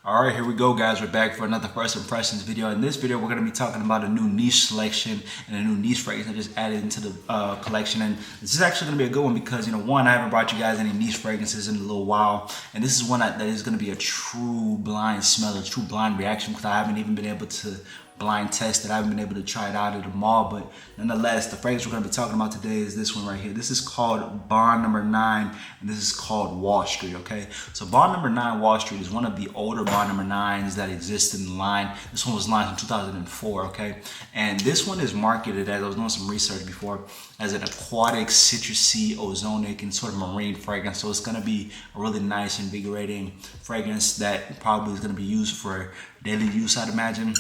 All right, here we go, guys. We're back for another first impressions video. In this video, we're going to be talking about a new niche selection and a new niche fragrance I just added into the collection. And this is actually going to be a good one because, one, I haven't brought you guys any niche fragrances in a little while. And this is one that is going to be a true blind smell, a true blind reaction, because I haven't even been able to blind test it. I haven't been able to try it out at the mall, but nonetheless, the fragrance we're going to be talking about today is this one right here. This is called Bond Number 9, and this is called Wall Street, okay? So Bond Number 9 Wall Street is one of the older Bond Number 9s that exist in the line. This one was launched in 2004, okay? And this one is marketed, as I was doing some research before, as an aquatic, citrusy, ozonic, and sort of marine fragrance. So it's going to be a really nice, invigorating fragrance that probably is going to be used for daily use, I'd imagine.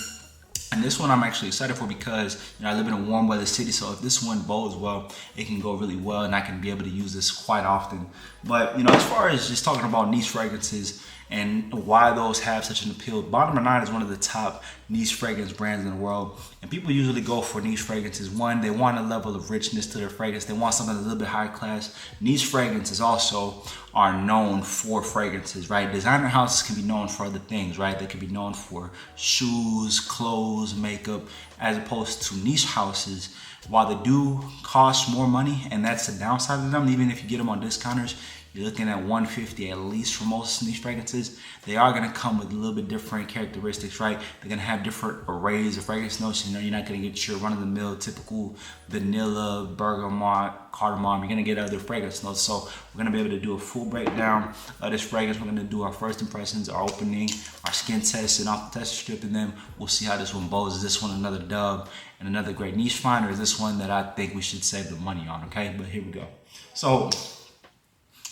And this one I'm actually excited for because I live in a warm weather city, so if this one bodes well, it can go really well and I can be able to use this quite often. But as far as just talking about niche fragrances and why those have such an appeal, Bond Number 9 is one of the top niche fragrance brands in the world. And people usually go for niche fragrances. One, they want a level of richness to their fragrance. They want something a little bit higher class. Niche fragrances also are known for fragrances, right? Designer houses can be known for other things, right? They can be known for shoes, clothes, makeup, as opposed to niche houses. While they do cost more money, and that's the downside of them, even if you get them on discounters, you're looking at $150 at least for most niche fragrances. They are going to come with a little bit different characteristics, right? They're going to have different arrays of fragrance notes. You're not going to get your run-of-the-mill typical vanilla, bergamot, cardamom. You're going to get other fragrance notes. So we're going to be able to do a full breakdown of this fragrance. We're going to do our first impressions, our opening, our skin test, and off the tester strip, and then we'll see how this one bows. Is this one another dub and another great niche find, or is this one that I think we should save the money on, okay? But here we go. So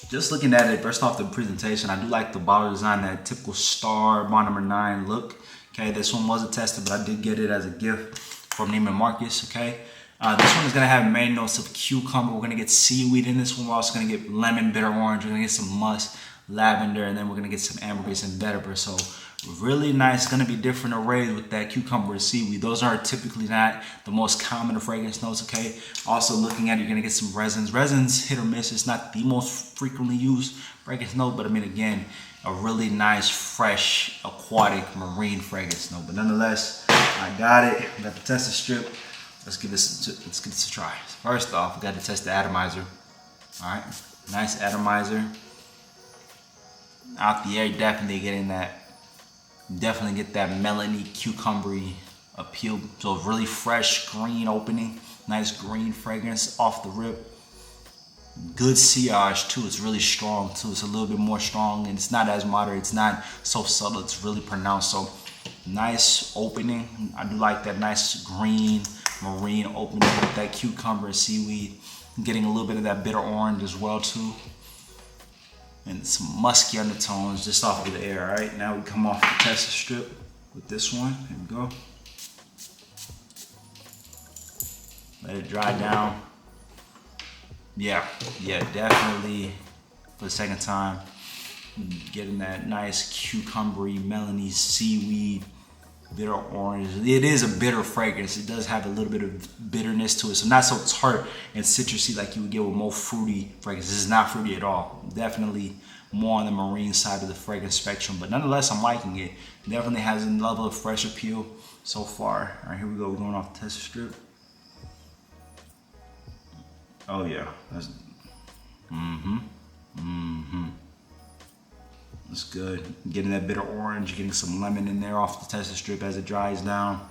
just looking at it, first off the presentation, I do like the bottle design, that typical star Bond Number 9 look. Okay, this one wasn't tested, but I did get it as a gift from Neiman Marcus, okay? This one is gonna have main notes of cucumber. We're gonna get seaweed in this one. We're also gonna get lemon, bitter orange. We're gonna get some musk, lavender, and then we're gonna get some ambergris and vetiver. So really nice. It's gonna be different arrays with that cucumber and seaweed. Those are typically not the most common of fragrance notes, okay? Also looking at it, you're gonna get some resins. Resins, hit or miss. It's not the most frequently used fragrance note, but I mean, again, a really nice, fresh, aquatic, marine fragrance note. But nonetheless, I got it. I got the tester strip. Let's give this a try. First off, we got to test the atomizer. All right, nice atomizer. Out the air, definitely getting that. Definitely get that melony, cucumbery appeal. So really fresh green opening, nice green fragrance off the rip. Good sillage too. It's really strong too. It's a little bit more strong, and it's not as moderate. It's not so subtle. It's really pronounced. So nice opening. I do like that nice green marine opening with that cucumber and seaweed. Getting a little bit of that bitter orange as well too. And some musky undertones just off of the air. All right, now we come off the tester strip with this one. Here we go. Let it dry down. Yeah, definitely for the second time, getting that nice cucumbery, melony, seaweed, bitter orange. It is a bitter fragrance. It does have a little bit of bitterness to it, so not so tart and citrusy like you would get with more fruity fragrances. This is not fruity at all. Definitely more on the marine side of the fragrance spectrum, but nonetheless, I'm liking it. Definitely has a level of fresh appeal so far. All right, here we go. We're going off the tester strip. Oh yeah, that's That's good. Getting that bitter orange, getting some lemon in there off the tester strip as it dries down.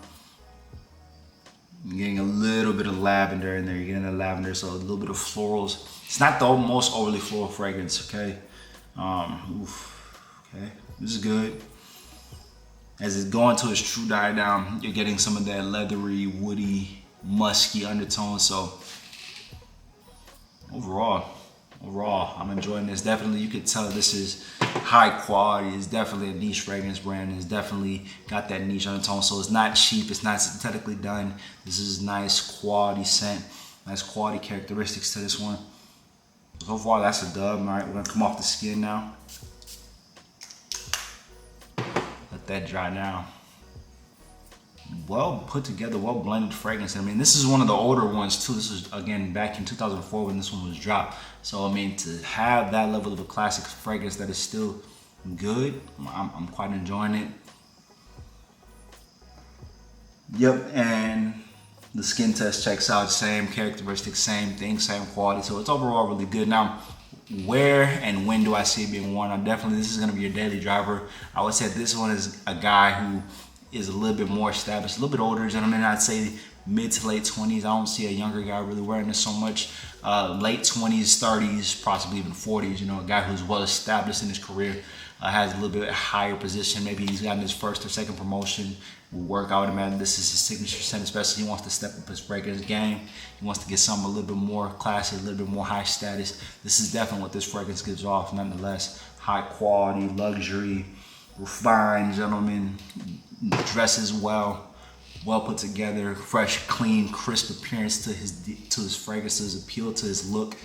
Getting a little bit of lavender in there. You're getting that lavender, so a little bit of florals. It's not the most overly floral fragrance, okay? Okay, this is good. As it's going to its true die down, you're getting some of that leathery, woody, musky undertone. So overall, I'm enjoying this. Definitely, you could tell this is high quality. It's definitely a niche fragrance brand. It's definitely got that niche undertone. So it's not cheap. It's not synthetically done. This is nice quality scent, nice quality characteristics to this one. So far, that's a dub. All right, we're gonna come off the skin now. Let that dry down. Well put together, well blended fragrance. I mean, this is one of the older ones too. This is, again, back in 2004 when this one was dropped. So I mean, to have that level of a classic fragrance that is still good. I'm quite enjoying it. Yep, and the skin test checks out, same characteristics, same thing, same quality. So it's overall really good. Now, where and when do I see it being worn? Definitely, this is going to be your daily driver. I would say this one is a guy who is a little bit more established, a little bit older gentleman. I'd say mid to late 20s. I don't see a younger guy really wearing this so much. Late 20s, 30s, possibly even 40s. You know, a guy who's well established in his career, has a little bit higher position. Maybe he's gotten his first or second promotion. Will work. I would imagine this is his signature scent, especially he wants to step up his fragrance game. He wants to get something a little bit more classy, a little bit more high status. This is definitely what this fragrance gives off. Nonetheless, high quality, luxury, refined gentleman, dresses well, well put together, fresh, clean, crisp appearance to his fragrances, appeal to his look.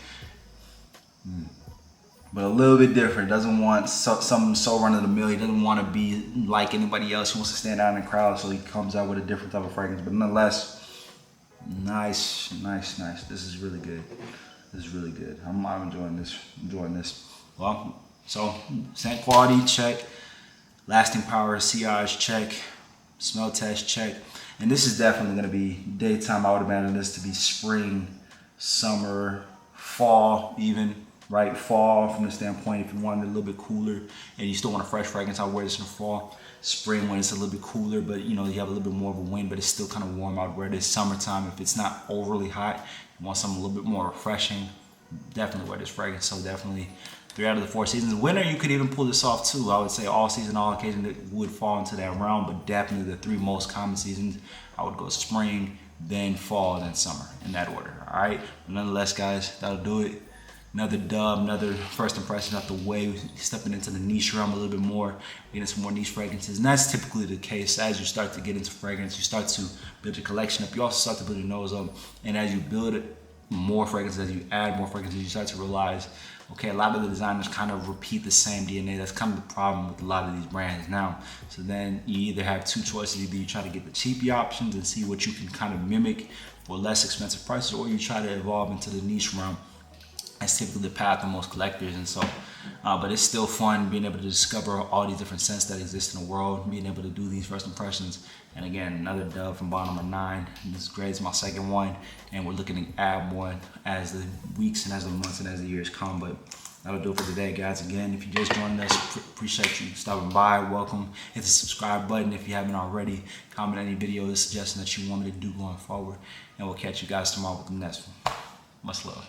But a little bit different. Doesn't want something so run of the mill. He doesn't want to be like anybody else. He wants to stand out in the crowd, so he comes out with a different type of fragrance. But nonetheless, nice. This is really good. This is really good. I'm enjoying this. Well, so scent quality check, lasting power, sillage check, smell test check, and this is definitely going to be daytime. I would imagine this to be spring, summer, fall, even. Right, fall from the standpoint if you want it a little bit cooler and you still want a fresh fragrance, I'll wear this in the fall. Spring when it's a little bit cooler, but you know you have a little bit more of a wind, but it's still kind of warm out. Wear this summertime if it's not overly hot. You want something a little bit more refreshing. Definitely wear this fragrance. So definitely 3 out of the 4 seasons. Winter you could even pull this off too. I would say all season, all occasion it would fall into that realm, but definitely the 3 most common seasons. I would go spring, then fall, then summer in that order. All right. But nonetheless, guys, that'll do it. Another dub, another first impression out the way, stepping into the niche realm a little bit more, getting some more niche fragrances. And that's typically the case as you start to get into fragrance. You start to build your collection up. You also start to build your nose up. And as you build more fragrances, as you add more fragrances, you start to realize, okay, a lot of the designers kind of repeat the same DNA. That's kind of the problem with a lot of these brands now. So then you either have 2 choices. Either you try to get the cheapy options and see what you can kind of mimic for less expensive prices, or you try to evolve into the niche realm. That's typically the path of most collectors, and so, but it's still fun being able to discover all these different scents that exist in the world, being able to do these first impressions. And again, another dub from bottle number 9. This grade is my second one, and we're looking to add more as the weeks and as the months and as the years come. But that'll do it for today, guys. Again, if you just joined us, appreciate you stopping by. Welcome. Hit the subscribe button if you haven't already. Comment any videos, suggesting that you want me to do going forward, and we'll catch you guys tomorrow with the next one. Much love.